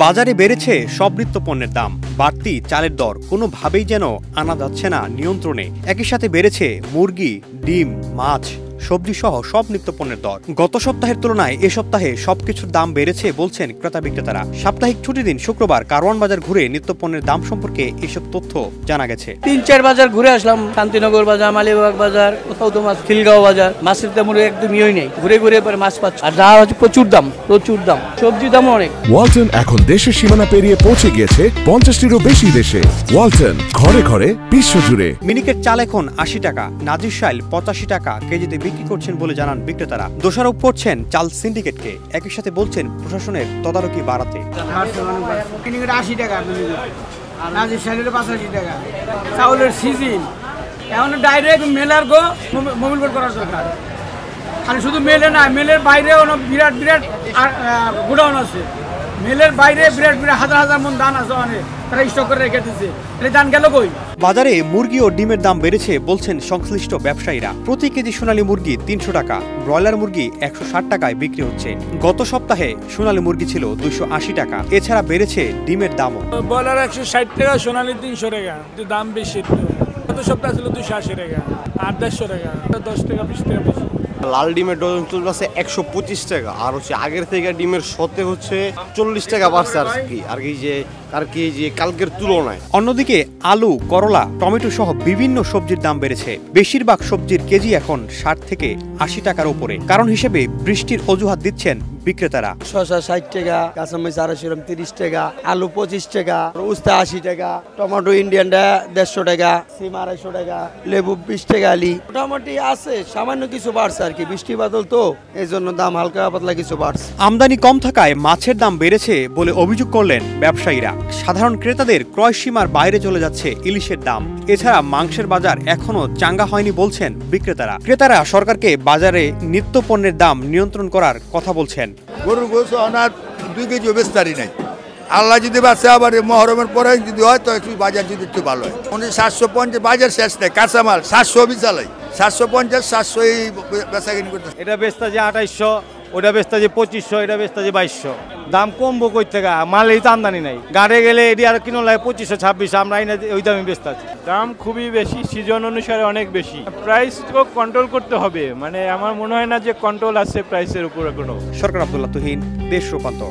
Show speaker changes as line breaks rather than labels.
বাজারে বেড়েছে সব নিত্য পণ্যের দাম, বাড়তি চালের দর কোনোভাবেই যেন আনা যাচ্ছে না নিয়ন্ত্রণে। একই সাথে বেড়েছে মুরগি, ডিম, মাছ, সবজি সহ সব নিত্য পণ্যের দর। গত সপ্তাহের তুলনায় এ সপ্তাহে সবকিছুর দাম বেড়েছে বলছেন ক্রেতা বিক্রেতারা। সাপ্তাহিক ছুটির দিন শুক্রবার কারওয়ান বাজার ঘুরে নিত্য পণ্যের দাম সম্পর্কে এসব তথ্য জানা গেছে।
৩-৪ বাজার ঘুরে আসলাম, শান্তিনগর বাজার, মালিবাগ বাজার, কোথাও তো মাছ, খিলগাঁও বাজার। মাছের দাম একদম ইয়েই নেই, ঘুরে ঘুরে পরে মাছ পাচ্ছি। আর যা হচ্ছে প্রচুর দাম, সবজি দাম অনেক।
ওয়ালটন এখন দেশের সীমানা পেরিয়ে পৌঁছে গিয়েছে 50টিরও বেশি দেশে। ওয়ালটন, ঘরে ঘরে বিশ্বজুড়ে।
মিনিকেট চাল এখন ৮০ টাকা, নাজির শাইল ৮৫ টাকা কেজিতে বিক্রি করছেন বলে জানান বিক্রেতারা। দোষারোপ করছেন চাল সিন্ডিকেটকে, একই সাথে বলছেন প্রশাসনের তদারকি বাড়াতে।
মিনিকেট ৮০ টাকা, নাজির শাইলের ৮৫ টাকা। চাউলের সিজন এখন ডাইরেক্ট মেলার মোবিল বোর্ড করার দরকার। খালি শুধু মেলে না, মেলের বাইরেও বিরাট বিরাট গোডাউন আছে। মেলের বাইরে বিরাট বিরাট হাজার হাজার মন ধান আছে, অনেক তারা স্টক করে রেখে দিচ্ছে। ধান গেল কই?
বাজারে মুরগি ও ডিমের দাম বেড়েছে বলছেন সংশ্লিষ্ট ব্যবসায়ীরা। প্রতি কেজি সোনালী মুরগি ৩০০ টাকা, ব্রয়লার মুরগি ১৬০ টাকায় বিক্রি হচ্ছে। গত সপ্তাহে সোনালী মুরগি ছিল ২৮০ টাকা। এছাড়া বেড়েছে ডিমের দামও।
ব্রয়লার ১৬০ টাকা, সোনালী ৩০০ টাকা, দাম বেশি। গত সপ্তাহে ছিল ২৮০ টাকা, ৮-১০০ টাকা, 10 টাকা 20 টাকা বেশি।
লাল ডিমের ডজন চলছে ১২৫ টাকা, আর হচ্ছে আগের থেকে ডিমের সতে হচ্ছে 40 টাকা বাড়ছে আর কি যে কালকের তুলনায়।
অন্যদিকে আলু, করলা, টমেটো সহ বিভিন্ন সবজির দাম বেড়েছে। বেশিরভাগ সবজির কেজি এখন ৬০ থেকে ৮০ টাকার উপরে। কারণ হিসেবে বৃষ্টির অজুহাত দিচ্ছেন বিক্রেতারা।
শসা ৬০ টাকা, কাঁচামরিচ ৩০ টাকা, আলু 25 টাকা, উস্তা ৮০ টাকা, টমেটো ইন্ডিয়ানটা ১৫০ টাকা, সিম ২৫০ টাকা, লেবু ২০ টাকা আলি। মোটামুটি আছে, সামান্য কিছু বাড়ছে আর কি, বৃষ্টি বাদল তো এই জন্য দাম হালকা পাতলা কিছু বাড়ছে।
আমদানি কম থাকায় মাছের দাম বেড়েছে বলে অভিযোগ করলেন ব্যবসায়ীরা। সাধারণ ক্রেতাদের ক্রয় সীমার বাইরে চলে যাচ্ছে ইলিশের দাম। এছাড়া মাংসের বাজার এখনো চাঙ্গা হয়নি বলছেন বিক্রেতারা। ক্রেতারা সরকারকে বাজারে নিত্য পণ্যের দাম নিয়ন্ত্রণ করার কথা বলছেন।
গরুর গোশত অনার 2 কেজি বেস্তারি নাই। আল্লাহ যদি বাঁচে, আবার মহরমের পরে যদি হয় তো একটু বাজার যদি একটু ভালো হয়। 750 বাজার শেষ নেই, কাঁচামাল 700 বিচালাই, 750 700 এই বেচাকিনি করতে।
এটা বেচতা যে ২৮০০, ওটা বেচতা যে ২৫০০, এটা বেচতা যে ২২০০। দাম কমবো কই থেকে? মালেই তো আমদানি নাই। গাড়ে গেলে এটি আর কিনো লাগে ২৫০০ ২৬০০, আমরা ওই দামে বেচতে আছি।
দাম খুবই বেশি, সিজন অনুসারে অনেক বেশি। প্রাইস তো কন্ট্রোল করতে হবে, মানে আমার মনে হয় না যে কন্ট্রোল আছে প্রাইসের উপরে কোনো।
সরকার আব্দুল্লাহ তুহিন, দেশ রূপান্তর।